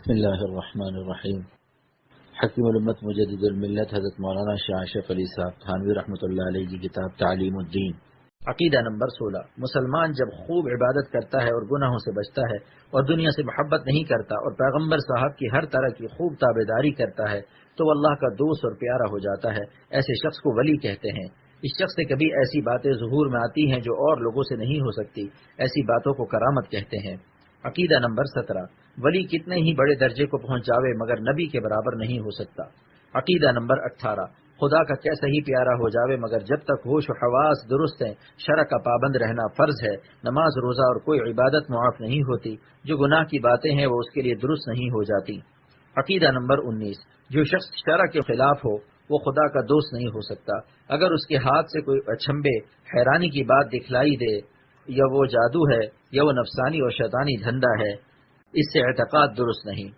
بسم اللہ الرحمن الرحیم۔ حکیم الامت مجدد الملت حضرت مولانا شاہ اشرف علی صاحب تھانوی رحمۃ اللہ علیہ کی کتاب تعلیم الدین۔ عقیدہ نمبر 16۔ مسلمان جب خوب عبادت کرتا ہے اور گناہوں سے بچتا ہے اور دنیا سے محبت نہیں کرتا اور پیغمبر صاحب کی ہر طرح کی خوب تابعداری کرتا ہے تو وہ اللہ کا دوست اور پیارا ہو جاتا ہے۔ ایسے شخص کو ولی کہتے ہیں۔ اس شخص سے کبھی ایسی باتیں ظہور میں آتی ہیں جو اور لوگوں سے نہیں ہو سکتی، ایسی باتوں کو کرامت کہتے ہیں۔ عقیدہ نمبر 17۔ ولی کتنے ہی بڑے درجے کو پہنچ جاوے مگر نبی کے برابر نہیں ہو سکتا۔ عقیدہ نمبر 18۔ خدا کا کیسا ہی پیارا ہو جاوے مگر جب تک ہوش و حواس درست ہیں شرع کا پابند رہنا فرض ہے۔ نماز روزہ اور کوئی عبادت معاف نہیں ہوتی، جو گناہ کی باتیں ہیں وہ اس کے لیے درست نہیں ہو جاتی۔ عقیدہ نمبر 19۔ جو شخص شرع کے خلاف ہو وہ خدا کا دوست نہیں ہو سکتا۔ اگر اس کے ہاتھ سے کوئی اچھمبے حیرانی کی بات دکھلائی دے یا وہ جادو ہے یا وہ نفسانی اور شیطانی دھندا ہے، اس سے اعتقاد درست نہیں۔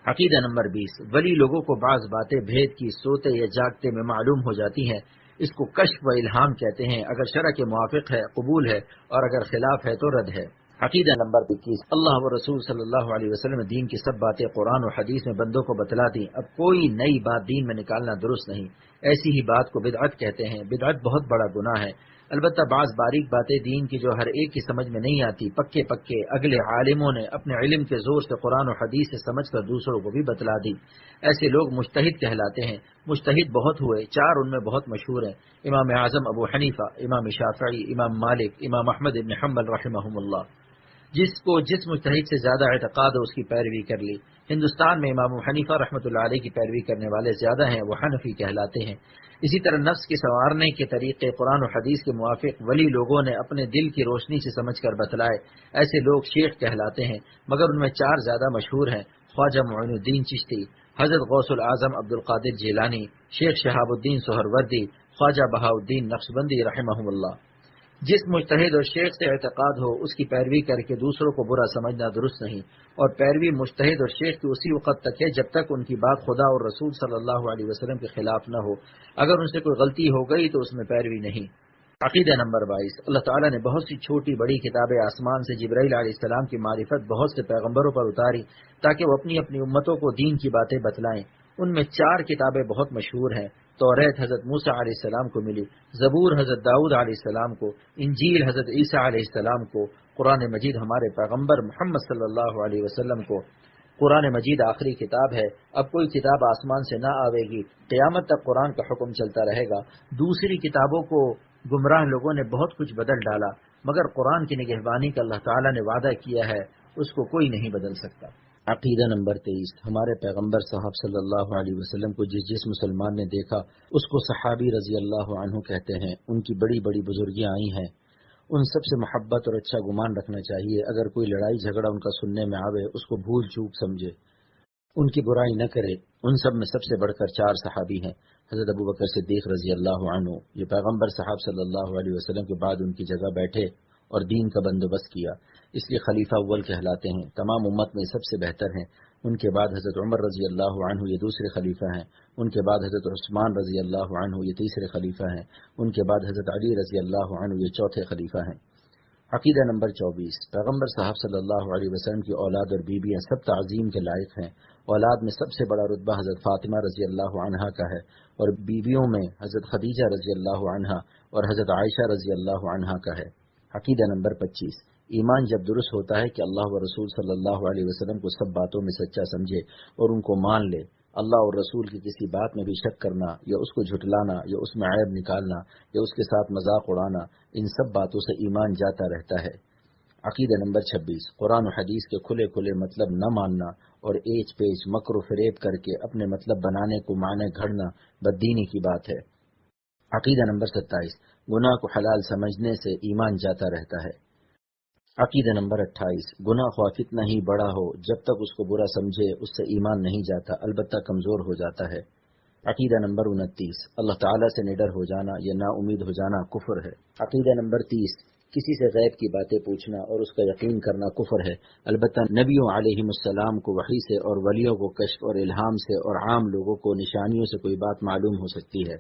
عقیدہ نمبر 20۔ ولی لوگوں کو بعض باتیں بھید کی سوتے یا جاگتے میں معلوم ہو جاتی ہیں، اس کو کشف و الہام کہتے ہیں۔ اگر شرع کے موافق ہے قبول ہے اور اگر خلاف ہے تو رد ہے۔ عقیدہ نمبر 21۔ اللہ و رسول صلی اللہ علیہ وسلم نے دین کی سب باتیں قرآن و حدیث میں بندوں کو بتلا دیں، اب کوئی نئی بات دین میں نکالنا درست نہیں۔ ایسی ہی بات کو بدعت کہتے ہیں۔ بدعت بہت بڑا گناہ ہے، البتہ بعض باریک باتیں دین کی جو ہر ایک کی سمجھ میں نہیں آتی، پکے اگلے عالموں نے اپنے علم کے زور سے قرآن و حدیث سے سمجھ کر دوسروں کو بھی بتلا دی۔ ایسے لوگ مجتہد کہلاتے ہیں۔ مجتہد بہت ہوئے، چار ان میں بہت مشہور ہیں: امام اعظم ابو حنیفہ، امام شافعی، امام مالک، امام احمد بن حنبل رحمہم اللہ۔ جس مجتہد سے زیادہ اعتقاد ہو اس کی پیروی کر لی۔ ہندوستان میں امام حنیفہ رحمۃ اللہ علیہ کی پیروی کرنے والے زیادہ ہیں، وہ حنفی کہلاتے ہیں۔ اسی طرح نفس کے سنوارنے کے طریقے قرآن و حدیث کے موافق ولی لوگوں نے اپنے دل کی روشنی سے سمجھ کر بتلائے، ایسے لوگ شیخ کہلاتے ہیں، مگر ان میں چار زیادہ مشہور ہیں: خواجہ معین الدین چشتی، حضرت غوث العظم عبد القادر جیلانی، شیخ شہاب الدین سہروردی، خواجہ بہاؤالدین نقشبندی رحمہم اللہ۔ جس مجتہد اور شیخ سے اعتقاد ہو اس کی پیروی کر کے دوسروں کو برا سمجھنا درست نہیں، اور پیروی مجتہد اور شیخ کی اسی وقت تک ہے جب تک ان کی بات خدا اور رسول صلی اللہ علیہ وسلم کے خلاف نہ ہو۔ اگر ان سے کوئی غلطی ہو گئی تو اس میں پیروی نہیں۔ عقیدہ نمبر 22۔ اللہ تعالیٰ نے بہت سی چھوٹی بڑی کتابیں آسمان سے جبرائیل علیہ السلام کی معرفت بہت سے پیغمبروں پر اتاری تاکہ وہ اپنی اپنی امتوں کو دین کی باتیں بتلائیں۔ ان میں چار کتابیں بہت مشہور ہیں: توریت حضرت موسیٰ علیہ السلام کو ملی، زبور حضرت داؤد علیہ السلام کو، انجیل حضرت عیسیٰ علیہ السلام کو، قرآن مجید ہمارے پیغمبر محمد صلی اللہ علیہ وسلم کو۔ قرآن مجید آخری کتاب ہے، اب کوئی کتاب آسمان سے نہ آوے گی، قیامت تک قرآن کا حکم چلتا رہے گا۔ دوسری کتابوں کو گمراہ لوگوں نے بہت کچھ بدل ڈالا، مگر قرآن کی نگہبانی کا اللہ تعالیٰ نے وعدہ کیا ہے، اس کو کوئی نہیں بدل سکتا۔ عقیدہ نمبر 23۔ ہمارے پیغمبر صاحب صلی اللہ علیہ وسلم کو جس مسلمان نے دیکھا اس کو صحابی رضی اللہ عنہ کہتے ہیں۔ ان کی بڑی بڑی بزرگیاں آئی ہیں، ان سب سے محبت اور اچھا گمان رکھنا چاہیے۔ اگر کوئی لڑائی جھگڑا ان کا سننے میں آوے اس کو بھول چوک سمجھے، ان کی برائی نہ کرے۔ ان سب میں سب سے بڑھ کر چار صحابی ہیں: حضرت ابو بکر صدیق رضی اللہ عنہ، یہ پیغمبر صاحب صلی اللہ علیہ وسلم کے بعد ان کی جگہ بیٹھے اور دین کا بندوبست کیا، اس لیے خلیفہ اول کہلاتے ہیں، تمام امت میں سب سے بہتر ہیں۔ ان کے بعد حضرت عمر رضی اللہ عنہ، یہ دوسرے خلیفہ ہیں۔ ان کے بعد حضرت عثمان رضی اللہ عنہ، یہ تیسرے خلیفہ ہیں۔ ان کے بعد حضرت علی رضی اللہ عنہ، یہ چوتھے خلیفہ ہیں۔ عقیدہ نمبر 24۔ پیغمبر صاحب صلی اللہ علیہ وسلم کی اولاد اور بیویاں سب تعظیم کے لائق ہیں۔ اولاد میں سب سے بڑا رتبہ حضرت فاطمہ رضی اللہ عنہا کا ہے، اور بیویوں میں حضرت خدیجہ رضی اللہ عنہا اور حضرت عائشہ رضی اللہ عنہا کا ہے۔ عقیدہ نمبر 25۔ ایمان جب درست ہوتا ہے کہ اللہ و رسول صلی اللہ علیہ وسلم کو سب باتوں میں سچا سمجھے اور ان کو مان لے، اللہ اور رسول کی کسی بات میں بھی شک کرنا یا اس کو جھٹلانا یا اس میں عیب نکالنا یا اس کے ساتھ مذاق اڑانا، ان سب باتوں سے ایمان جاتا رہتا ہے۔ عقیدہ نمبر 26۔ قرآن و حدیث کے کھلے کھلے مطلب نہ ماننا اور ایچ پیچ مکر و فریب کر کے اپنے مطلب بنانے کو معنی گھڑنا بددینی کی بات ہے۔ عقیدہ نمبر 27۔ گناہ کو حلال سمجھنے سے ایمان جاتا رہتا ہے۔ عقیدہ نمبر 28۔ گناہ خواہ کتنا ہی بڑا ہو جب تک اس کو برا سمجھے اس سے ایمان نہیں جاتا، البتہ کمزور ہو جاتا ہے۔ عقیدہ نمبر 29۔ اللہ تعالیٰ سے نڈر ہو جانا یا نا امید ہو جانا کفر ہے۔ عقیدہ نمبر 30۔ کسی سے غیب کی باتیں پوچھنا اور اس کا یقین کرنا کفر ہے، البتہ نبیوں علیہم السلام کو وحی سے اور ولیوں کو کشف اور الہام سے اور عام لوگوں کو نشانیوں سے کوئی بات معلوم ہو سکتی ہے۔